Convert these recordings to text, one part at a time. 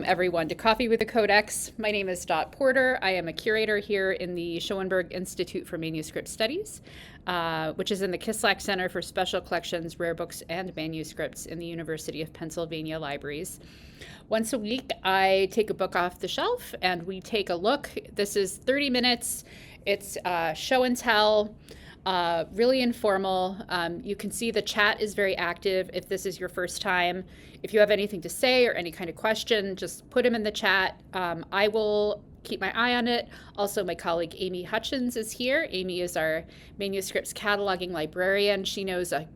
everyone, to Coffee with a Codex. My name is Dot Porter. I am a curator here in the Schoenberg Institute for Manuscript Studies, which is in the Kislak Center for Special Collections, Rare Books, and Manuscripts in the University of Pennsylvania Libraries. Once a week, I take a book off the shelf and we take a look. This is 30 minutes. It's show and tell. Really informal. You can see the chat is very active if this is your first time. If you have anything to say or any kind of question, just put them in the chat. I will keep my eye on it. Also, my colleague Amy Hutchins is here. Amy is our manuscripts cataloging librarian. She knows a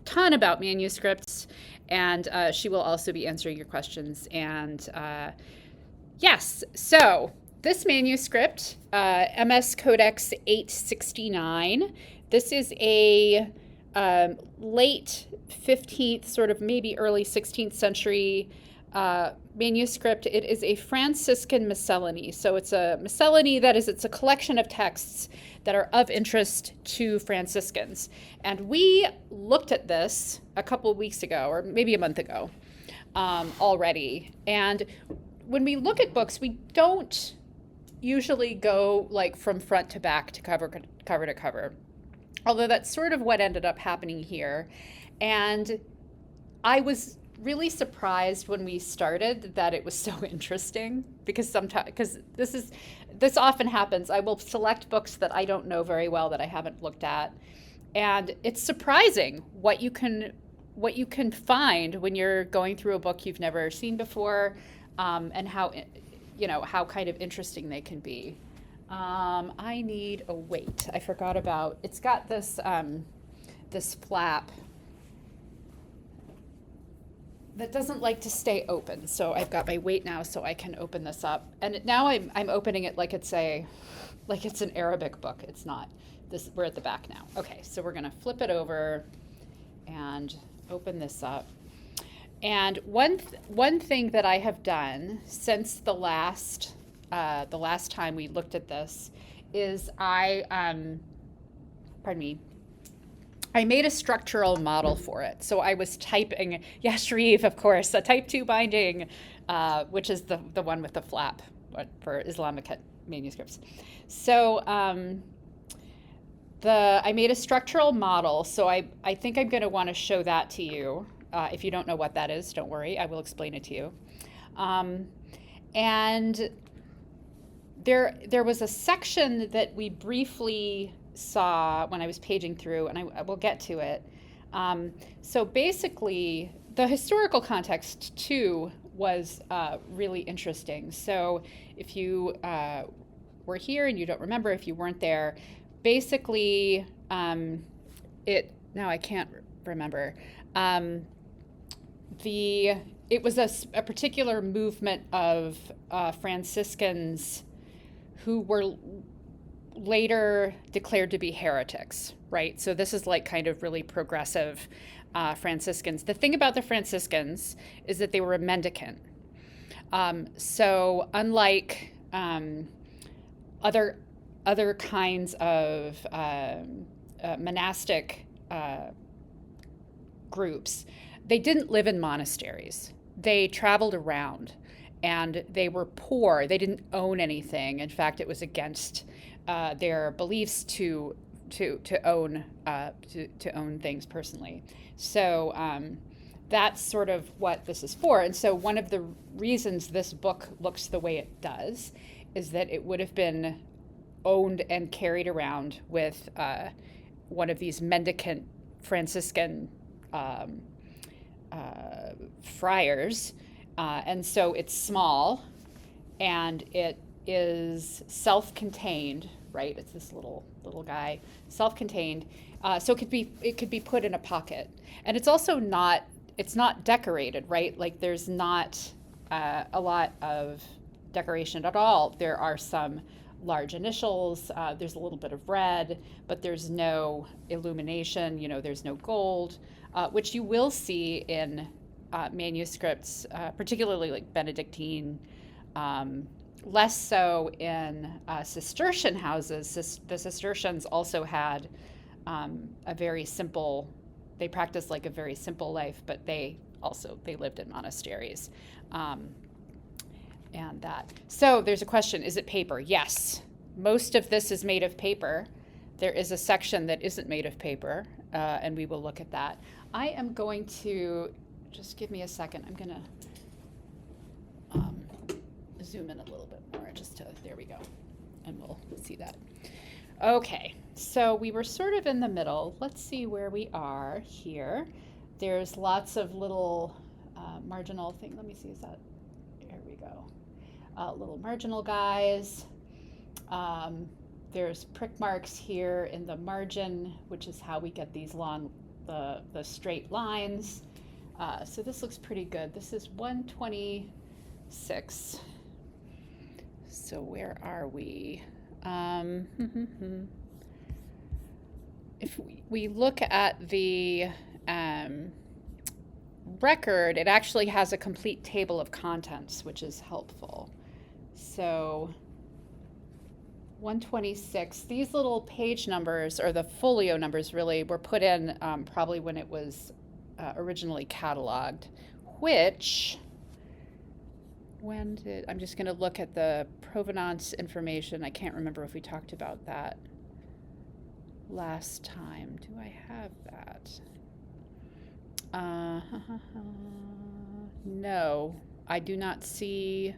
ton about manuscripts, and she will also be answering your questions. And yes, so this manuscript, MS Codex 869, this is a late 15th, sort of maybe early 16th century manuscript. It is a Franciscan Miscellany. So it's a Miscellany, it's a collection of texts that are of interest to Franciscans. And we looked at this a couple of weeks ago, or maybe a month ago already. And when we look at books, we don't usually go like from front to back to cover to cover, although that's sort of what ended up happening here. And I was really surprised when we started that it was so interesting, because this often happens. I will select books that I don't know very well, that I haven't looked at, and it's surprising what you can find when you're going through a book you've never seen before, and how kind of interesting they can be. I need a weight. I forgot about, it's got this this flap that doesn't like to stay open. So I've got my weight now so I can open this up. And now I'm opening it like it's an Arabic book. It's not. We're at the back now. Okay, so we're gonna flip it over and open this up. And one thing that I have done since the last time we looked at this is I made a structural model for it. So I was typing, Sharif, of course, a type 2 binding, which is the one with the flap for Islamic manuscripts. So I made a structural model. So I think I'm going to want to show that to you. If you don't know what that is, don't worry, I will explain it to you. And there was a section that we briefly saw when I was paging through, and I will get to it. So basically, the historical context too was really interesting. So if you were here and you don't remember, if you weren't there, basically now I can't remember. It was a particular movement of Franciscans who were later declared to be heretics, right? So this is like kind of really progressive Franciscans. The thing about the Franciscans is that they were a mendicant. So unlike other kinds of monastic groups, they didn't live in monasteries. They traveled around, and they were poor. They didn't own anything. In fact, it was against their beliefs to own things personally. So that's sort of what this is for. And so one of the reasons this book looks the way it does is that it would have been owned and carried around with one of these mendicant Franciscan friars, and so it's small, and it is self-contained, right? It's this little guy, self-contained. So it could be put in a pocket, and it's also not decorated, right? Like there's not a lot of decoration at all. There are some large initials. There's a little bit of red, but there's no illumination. There's no gold, which you will see in manuscripts, particularly like Benedictine, less so in Cistercian houses. The Cistercians also had they practiced like a very simple life, but they lived in monasteries. and that. So there's a question, is it paper? Yes. Most of this is made of paper. There is a section that isn't made of paper, and we will look at that. I am going to, just give me a second, I'm going to zoom in a little bit more, there we go, and we'll see that. Okay, so we were sort of in the middle. Let's see where we are here. There's lots of little marginal thing. Let me see, is that, there we go. Little marginal guys. There's prick marks here in the margin, which is how we get these long, the straight lines. So this looks pretty good. This is 126. So where are we? If we look at the record, it actually has a complete table of contents, which is helpful. So 126, these little page numbers, or the folio numbers really, were put in probably when it was originally cataloged, which, I'm just going to look at the provenance information. I can't remember if we talked about that last time. Do I have that? No, I do not see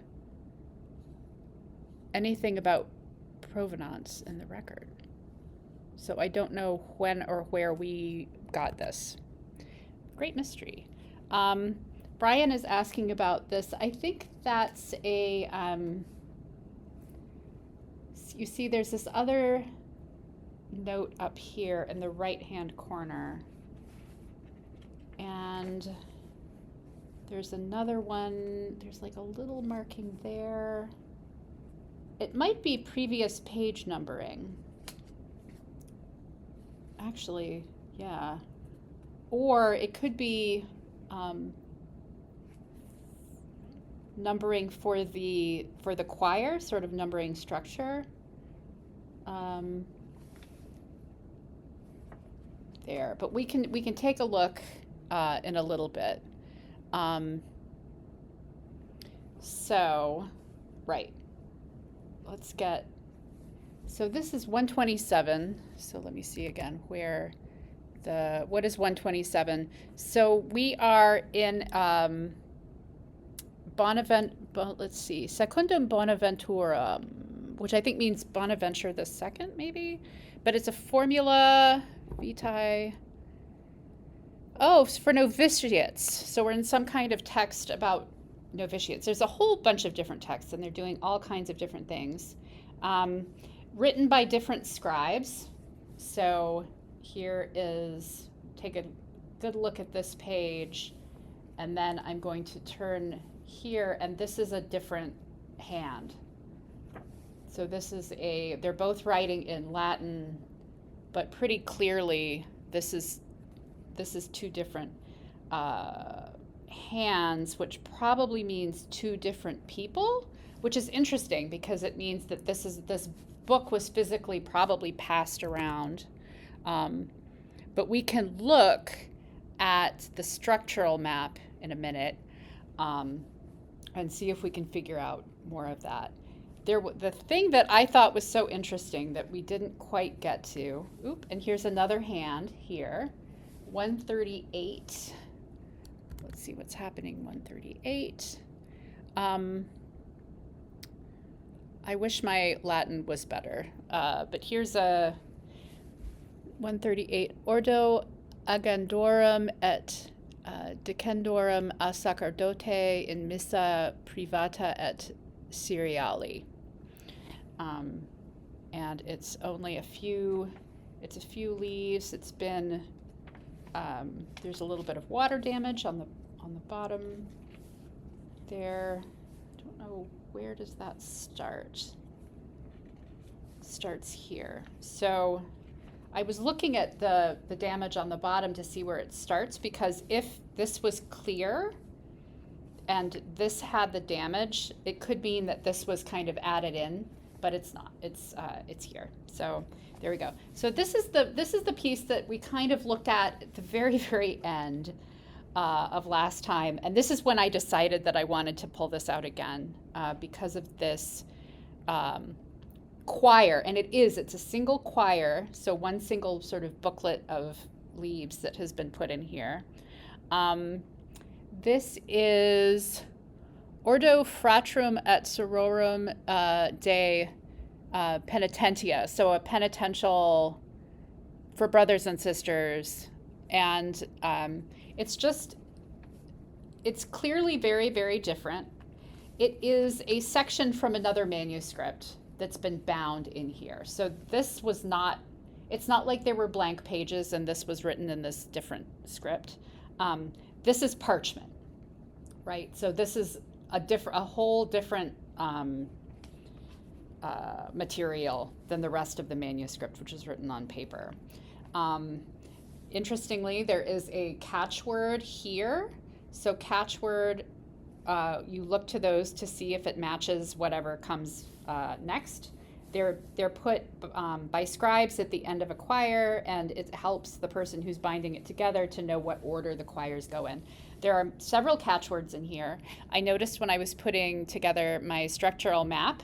anything about provenance in the record. So I don't know when or where we got this. Great mystery. Brian is asking about this. I think that's a, you see there's this other note up here in the right-hand corner. And there's another one, there's like a little marking there. It might be previous page numbering. Actually, yeah. Or it could be numbering for the choir, sort of numbering structure. There, but we can take a look in a little bit. So, right. Let's get, so this is 127. So let me see again where what is 127? So we are in let's see, Secundum Bonaventuram, which I think means Bonaventure the Second, maybe? But it's a formula vitae. Oh, for novitiates. So we're in some kind of text about novitiates. There's a whole bunch of different texts, and they're doing all kinds of different things. Written by different scribes. So here is, take a good look at this page, and then I'm going to turn here, and this is a different hand. So this is they're both writing in Latin, but pretty clearly this is two different hands, which probably means two different people, which is interesting because it means that this book was physically probably passed around. But we can look at the structural map in a minute and see if we can figure out more of that. The thing that I thought was so interesting that we didn't quite get to, and here's another hand here, 138. Let's see what's happening, 138. I wish my Latin was better, but here's a 138. Ordo agandorum et decendorum a sacerdote in missa privata et seriali. And it's only a few leaves. It's been, there's a little bit of water damage on the bottom there. I don't know, where does that start? It starts here. So I was looking at the damage on the bottom to see where it starts, because if this was clear and this had the damage, it could mean that this was kind of added in, but it's not. It's here. So there we go. So this is the piece that we kind of looked at the very, very end. of last time. And this is when I decided that I wanted to pull this out again because of this quire. And it's a single quire, so one single sort of booklet of leaves that has been put in here. This is Ordo Fratrum et Sororum de Penitentia, so a penitential for brothers and sisters. And it's clearly very, very different. It is a section from another manuscript that's been bound in here. So this was not, it's not like there were blank pages and this was written in this different script. This is parchment, right? So this is a whole different material than the rest of the manuscript, which is written on paper. Interestingly, there is a catchword here. So catchword, you look to those to see if it matches whatever comes next. They're put by scribes at the end of a quire, and it helps the person who's binding it together to know what order the quires go in. There are several catchwords in here. I noticed when I was putting together my structural map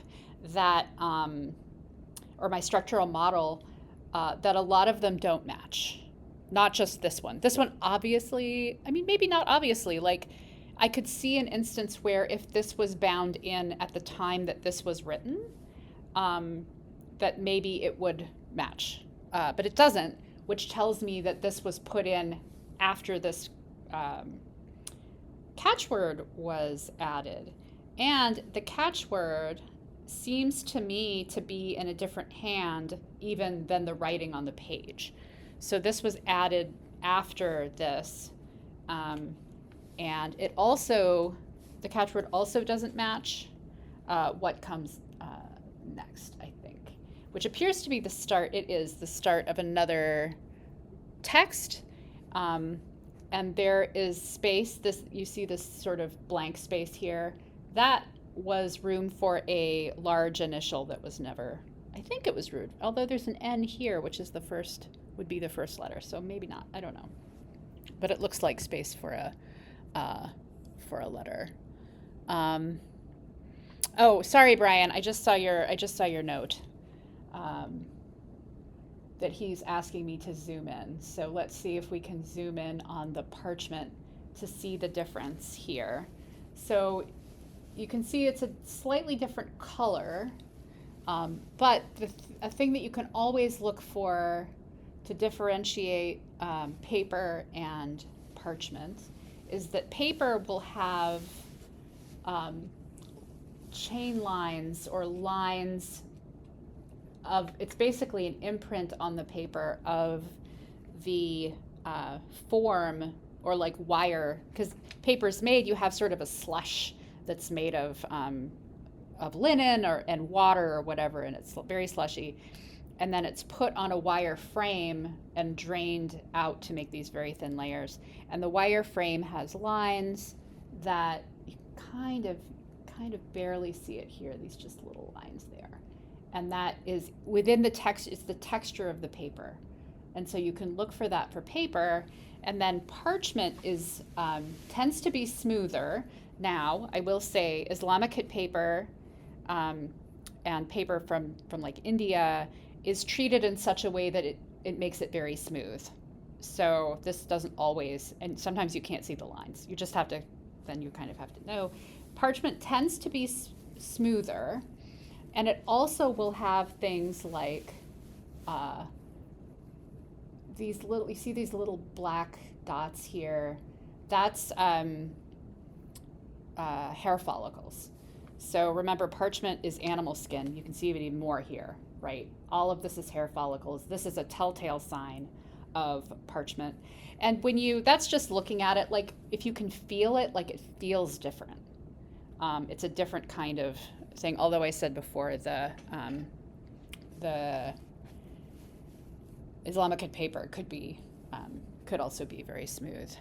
that, or my structural model, that a lot of them don't match. Not just this one. This one obviously, I mean, maybe not obviously, like I could see an instance where if this was bound in at the time that this was written, that maybe it would match. But it doesn't, which tells me that this was put in after this catchword was added. And the catchword seems to me to be in a different hand even than the writing on the page. So this was added after this. And it also, the catchword also doesn't match what comes next, I think, which appears to be the start. It is the start of another text. And there is space. This, you see this sort of blank space here. That was room for a large initial that was never, I think it was rude, although there's an N here, which is the first, would be the first letter, so maybe not, I don't know. But it looks like space for a letter. Oh, sorry, Brian, I just saw your note that he's asking me to zoom in. So let's see if we can zoom in on the parchment to see the difference here. So you can see it's a slightly different color, but a thing that you can always look for to differentiate paper and parchment is that paper will have chain lines or lines of, it's basically an imprint on the paper of the form, or like wire, because paper's made, you have sort of a slush that's made of linen and water or whatever, and it's very slushy. And then it's put on a wire frame and drained out to make these very thin layers. And the wire frame has lines that you kind of barely see it here, these just little lines there. And that is within the text, it's the texture of the paper. And so you can look for that for paper. And then parchment is tends to be smoother. Now, I will say Islamic paper and paper from like India is treated in such a way that it makes it very smooth. So this doesn't always, and sometimes you can't see the lines. You just have to, then you kind of have to know. Parchment tends to be smoother, and it also will have things like these little, you see these little black dots here? That's hair follicles. So remember, parchment is animal skin. You can see it even more here, right? All of this is hair follicles. This is a telltale sign of parchment. And when you, that's just looking at it, like if you can feel it, like it feels different. It's a different kind of thing, although I said before the Islamic paper could also be very smooth.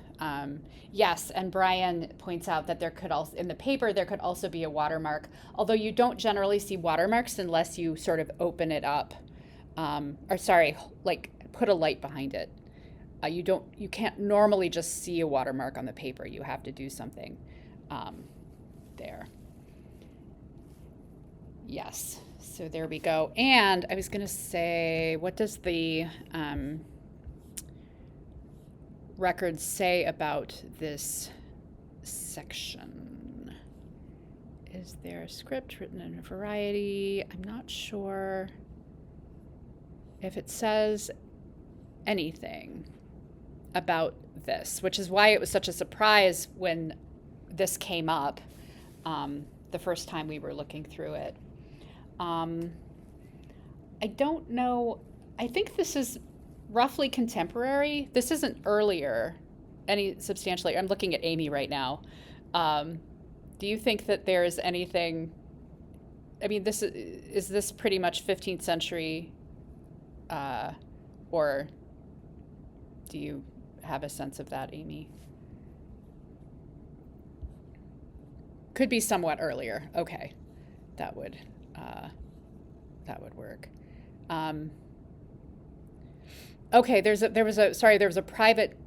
Yes, and Brian points out that there could also, in the paper, there could also be a watermark, although you don't generally see watermarks unless you sort of open it up, like put a light behind it. you can't normally just see a watermark on the paper. You have to do something there. Yes, so there we go. And I was going to say, what does the record say about this section? Is there a script written in a variety? I'm not sure if it says anything about this, which is why it was such a surprise when this came up the first time we were looking through it. I don't know. I think this is roughly contemporary. This isn't earlier, any substantially. I'm looking at Amy right now. Do you think that there is anything? I mean, is this pretty much 15th century, or do you have a sense of that, Amy? Could be somewhat earlier. Okay, that would work. Okay, there was a private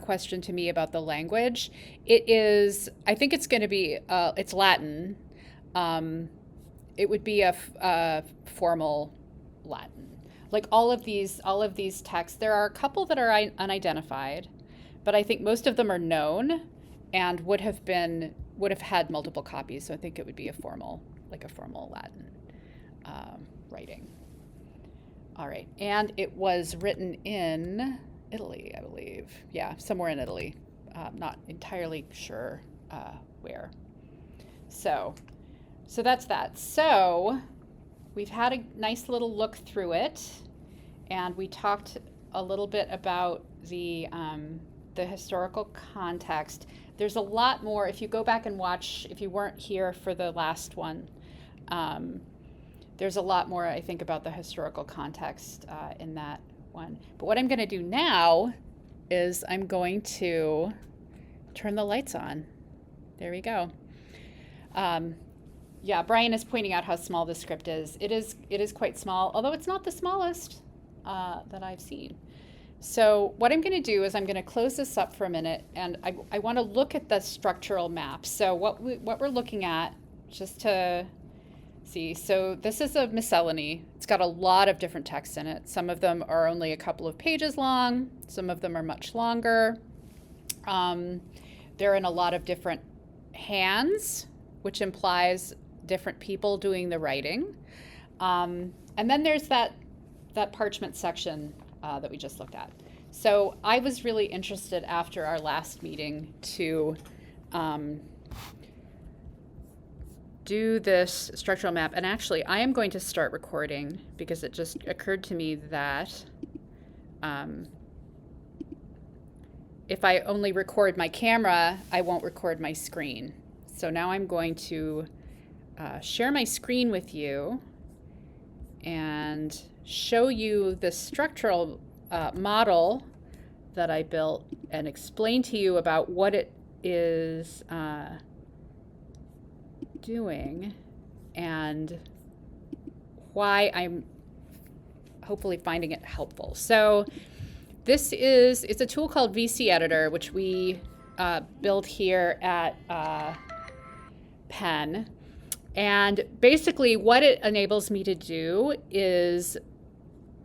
question to me about the language. It is, I think it's going to be, it's Latin. It would be a formal Latin. Like all of these texts, there are a couple that are unidentified, but I think most of them are known and would have had multiple copies. So I think it would be a formal Latin writing. All right, and it was written in Italy, I believe. Yeah, somewhere in Italy. Not entirely sure where. So that's that. So we've had a nice little look through it, and we talked a little bit about the historical context. There's a lot more. If you go back and watch, if you weren't here for the last one, there's a lot more, I think, about the historical context in that one. But what I'm going to do now is I'm going to turn the lights on. There we go. Yeah, Brian is pointing out how small the script is. It is quite small, although it's not the smallest that I've seen. So what I'm going to do is I'm going to close this up for a minute, and I want to look at the structural map. So what we're looking at, just to see, so this is a miscellany. It's got a lot of different texts in it. Some of them are only a couple of pages long. Some of them are much longer. They're in a lot of different hands, which implies different people doing the writing. And then there's that parchment section that we just looked at. So I was really interested after our last meeting to do this structural map. And actually, I am going to start recording because it just occurred to me that if I only record my camera, I won't record my screen. So now I'm going to share my screen with you and show you the structural model that I built and explain to you about what it is doing and why I'm hopefully finding it helpful. So it's a tool called VC Editor, which we build here at Penn. And basically what it enables me to do is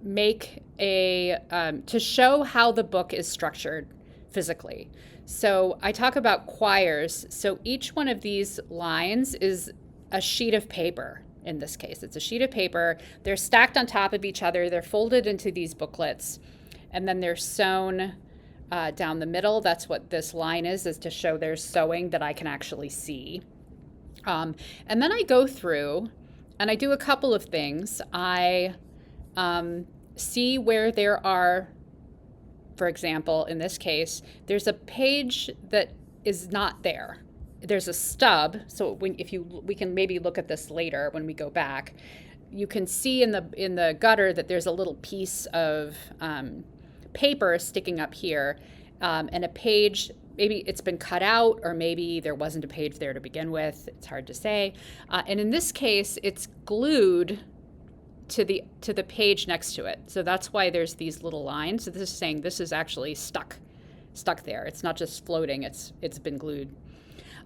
make to show how the book is structured physically. So I talk about quires. So each one of these lines is a sheet of paper. In this case, it's a sheet of paper. They're stacked on top of each other. They're folded into these booklets, and then they're sewn down the middle. That's what this line is to show there's sewing that I can actually see. And then I go through and I do a couple of things. I see where there are, for example, in this case, there's a page that is not there. There's a stub. So we can maybe look at this later when we go back. You can see in the gutter that there's a little piece of paper sticking up here, and a page. Maybe it's been cut out, or maybe there wasn't a page there to begin with. It's hard to say. And in this case, it's glued to the page next to it. So that's why there's these little lines. So this is saying this is actually stuck there. It's not just floating, it's been glued.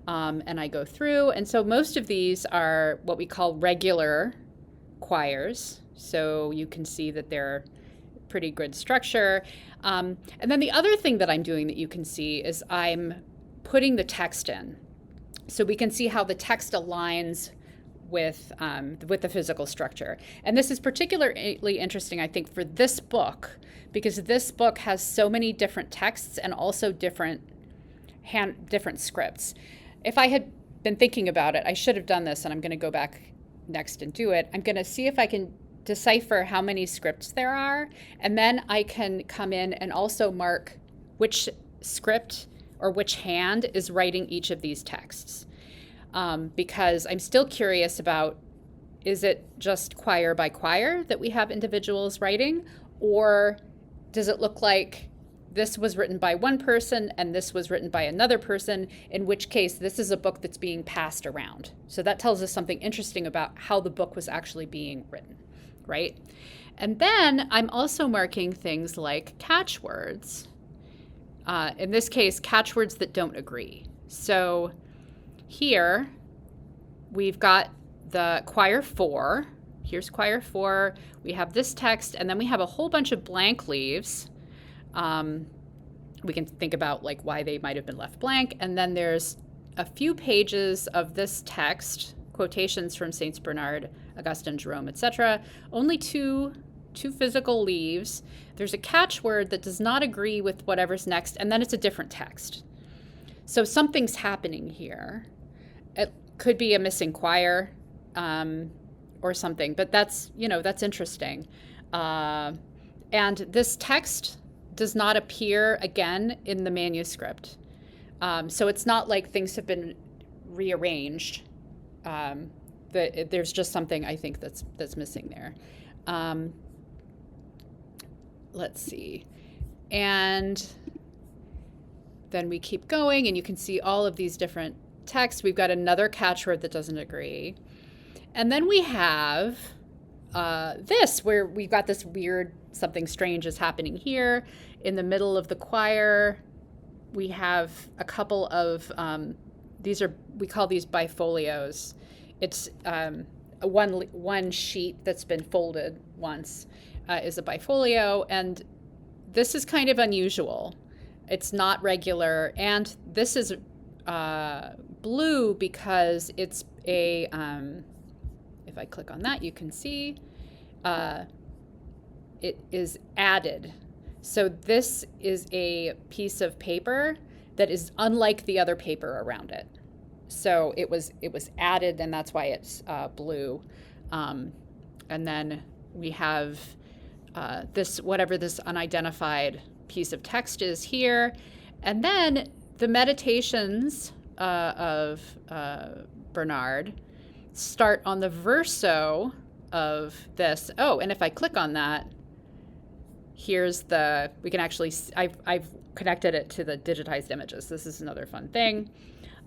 And I go through, and so most of these are what we call regular quires. So you can see that they're pretty good structure. And then the other thing that I'm doing that you can see is I'm putting the text in. So we can see how the text aligns with the physical structure. And this is particularly interesting, I think, for this book, because this book has so many different texts and also different scripts. If I had been thinking about it, I should have done this, and I'm going to go back next and do it. I'm going to see if I can decipher how many scripts there are, and then I can come in and also mark which script or which hand is writing each of these texts. Because I'm still curious about, is it just quire by quire that we have individuals writing, or does it look like this was written by one person and this was written by another person, in which case this is a book that's being passed around. So that tells us something interesting about how the book was actually being written, right? And then I'm also marking things like catchwords. In this case, catchwords that don't agree. So here we've got the quire 4. Here's quire 4. We have this text, and then we have a whole bunch of blank leaves. We can think about like why they might have been left blank. And then there's a few pages of this text, quotations from Saints Bernard, Augustine, Jerome, etc. Only two physical leaves. There's a catchword that does not agree with whatever's next, and then it's a different text. So something's happening here. It could be a missing quire or something, but that's interesting. And this text does not appear again in the manuscript. So it's not like things have been rearranged. There's just something I think that's missing there. Let's see. And then we keep going, and you can see all of these different texts. We've got another catchword that doesn't agree. And then we have this, where we've got this weird, something strange is happening here. In the middle of the quire, we have a couple of, we call these bifolios. It's one sheet that's been folded once is a bifolio, and this is kind of unusual. It's not regular, and this is blue because it's a, if I click on that, you can see it is added. So this is a piece of paper that is unlike the other paper around it. So it was added, and that's why it's blue. And then we have this, whatever this unidentified piece of text is here. And then the meditations of Bernard start on the verso of this. Oh, and if I click on that, here's we can actually, I've connected it to the digitized images. This is another fun thing.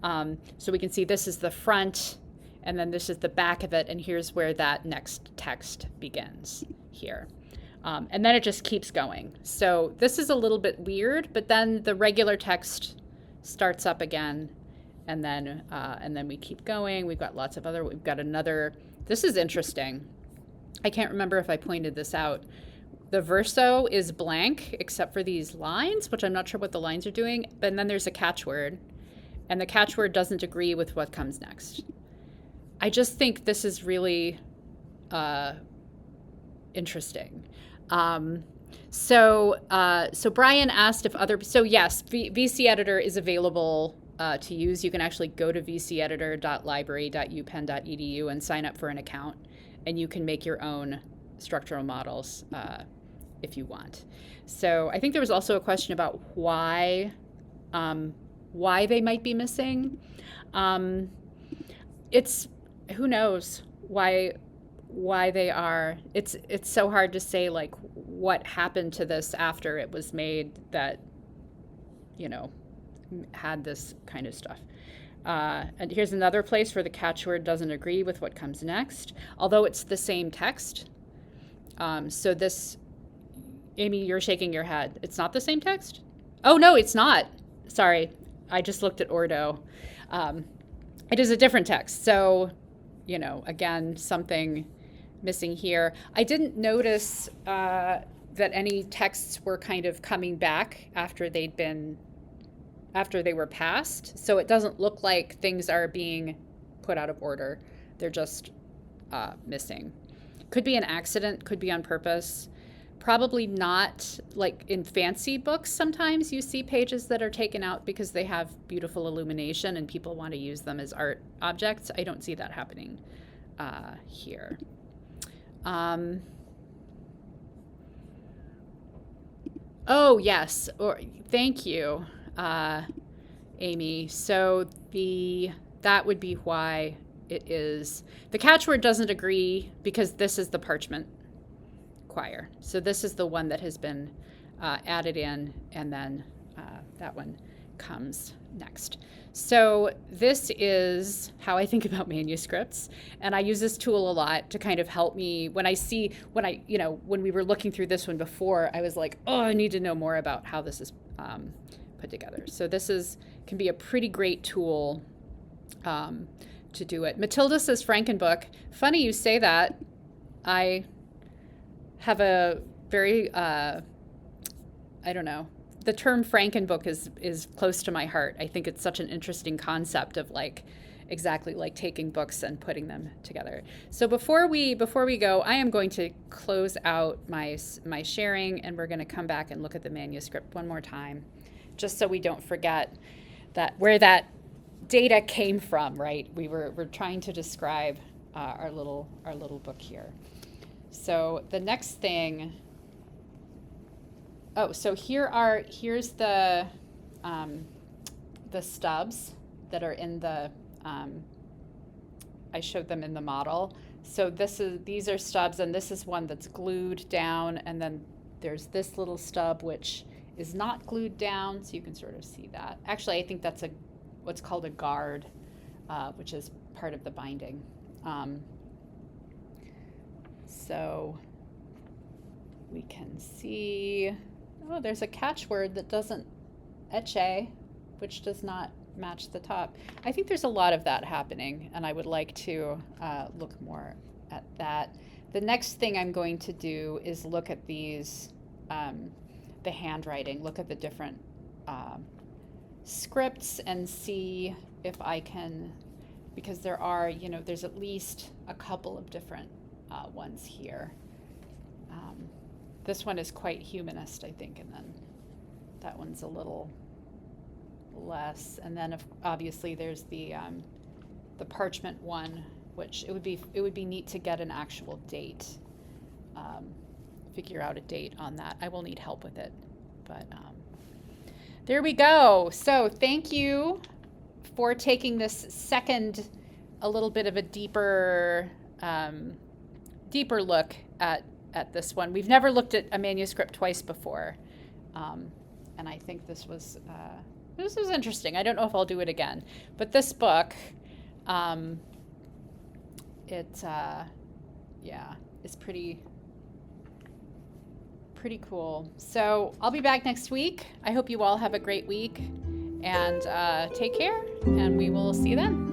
So we can see this is the front, and then this is the back of it, and here's where that next text begins here. And then it just keeps going. So this is a little bit weird, but then the regular text starts up again, and then we keep going. We've got lots of other, we've got another, this is interesting. I can't remember if I pointed this out. The verso is blank except for these lines, which I'm not sure what the lines are doing, but then there's a catchword, and the catchword doesn't agree with what comes next. I just think this is really interesting. So Brian asked if yes, VC Editor is available to use. You can actually go to vceditor.library.upenn.edu and sign up for an account, and you can make your own structural models if you want. So I think there was also a question about why they might be missing. It's, who knows why they are. It's so hard to say like what happened to this after it was made that, had this kind of stuff. And here's another place where the catchword doesn't agree with what comes next, although it's the same text. So this, Amy, you're shaking your head. It's not the same text? Oh, no, it's not. Sorry, I just looked at Ordo. It is a different text. So, again, something missing here. I didn't notice that any texts were kind of coming back after they were passed. So it doesn't look like things are being put out of order. They're just missing. Could be an accident, could be on purpose. Probably not. Like in fancy books, sometimes you see pages that are taken out because they have beautiful illumination and people want to use them as art objects. I don't see that happening here. Oh, yes. Thank you, Amy. So that would be why it is. The catchword doesn't agree because this is the parchment choir. So this is the one that has been added in, and then that one comes next. So this is how I think about manuscripts, and I use this tool a lot to kind of help me when we were looking through this one before, I was like, oh, I need to know more about how this is put together. So this can be a pretty great tool to do it. Matilda says Frankenbook. Funny you say that. I have a very, I don't know, the term Frankenbook is close to my heart. I think it's such an interesting concept of exactly like taking books and putting them together. So before we go, I am going to close out my sharing, and we're going to come back and look at the manuscript one more time, just so we don't forget where that data came from, right? We're trying to describe our little book here. So the next thing, so here's the stubs that are in the, I showed them in the model. So these are stubs, and this is one that's glued down, and then there's this little stub which is not glued down, so you can sort of see that. Actually, I think that's what's called a guard, which is part of the binding. So we can see, there's a catchword that doesn't etche, which does not match the top. I think there's a lot of that happening, and I would like to look more at that. The next thing I'm going to do is look at these, the handwriting, look at the different scripts and see if I can, because there are, there's at least a couple of different ones here. This one is quite humanist, I think, and then that one's a little less. And then obviously there's the parchment one, which it would be neat to get an actual date, figure out a date on that. I will need help with it, but there we go. So thank you for taking this second, a little bit of a deeper look at this one. We've never looked at a manuscript twice before, and I think this was interesting. I don't know if I'll do it again, but this book, it's pretty cool. So I'll be back next week. I hope you all have a great week, and take care, and we will see you then.